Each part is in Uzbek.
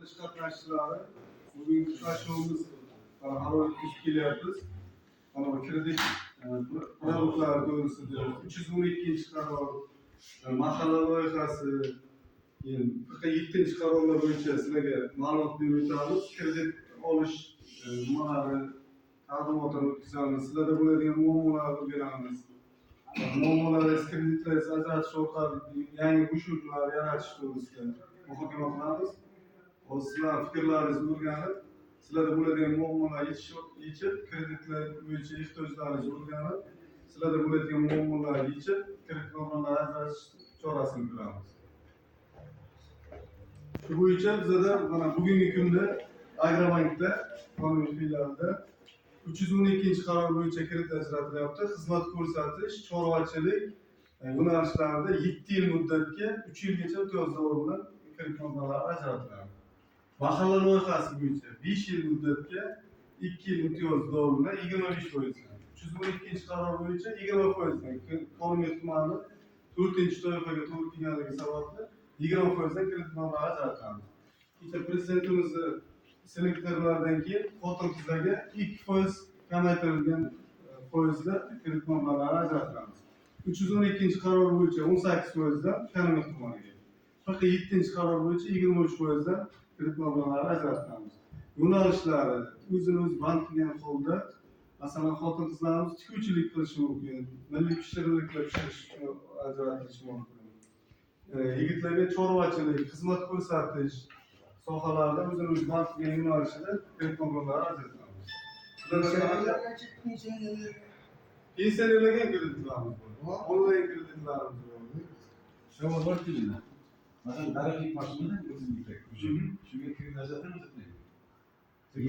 Dış katnaşçıları bugün uçlaşmamız hava ilişkilerimiz ama kredi produklar doğrusudur. 312. kararı mahalla loyihasi 47. kararlar bo'yicha sizlarga ma'lumot berib o'tamiz. Kredit olish nimalari taqdimotini o'tkazamiz. Sizlarda bo'ladigan muammolarni o'rganamiz. Muammolar kreditlar ajratish orqali yangi qo'shimchalar yaratish to'g'risida muhokama qilamiz. Sizlar fikrlaringizni o'rganib, sizlarda bo'ladigan muammolarni yechib, kreditlar bo'yicha ehtiyojlaringizni o'rganib, sizlarda bo'ladigan muammolarni yechib, kredit nominallarini ajratish chorasini ko'ramiz. Shu bo'yicha bizda mana bugungi kunda Agrobankda qonuniy filialida 312 qaror bo'yicha kredit ajratilyapti. Xizmat ko'rsatish, chorvachilik yo'nalishlarida 7 yil muddatga 3 yilgacha imtiyozlar bilan kredit nominalar ajratiladi. Mahalla loyihasi bo'yicha 5 yil muddatga 2 yil imtiyoz dori bilan 25%. 312 qaror bo'yicha 20%. Qonuniy tumani 4-toifaga to'g'ri kelganligi sababli 20% kredit nominalar ajratamiz. Kecha prezidentimizni selektorlardan keyin xotin-qizlarga 2% kamaytirilgan foizda kredit nominalar ajratamiz. 312 qaror bo'yicha 18% dan Kanonik tumaniga. 47 qaror bo'yicha 23% dan kredit nominalar ajratamiz. Yo'nalishlari o'zini-o'z band qilgan holda, masalan, xotin-qizlarimiz tikuvchilik qilishi mumkin, milliy pishiriqlar pishirish uchun ajratilishi mumkin. Yigitlarga chorvachilik, xizmat ko'rsatish sohalarida o'zini-o'z band qilgan yo'nalishida kredit nominalar ajratamiz. Pensiyalarga kreditlarimiz bor. Onlayn kreditlarimiz bor. Şöyle var diline. Mesela daraklik maşınına gözüm gidecek. Şuraya köyün ajratır mı?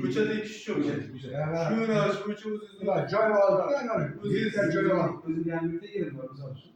Ko'chada ikish yo'q. Shu yo'nalish bo'yicha o'zingizning joy var. O'zingizga joy var. O'zim yangilikda yerim var misal uchun.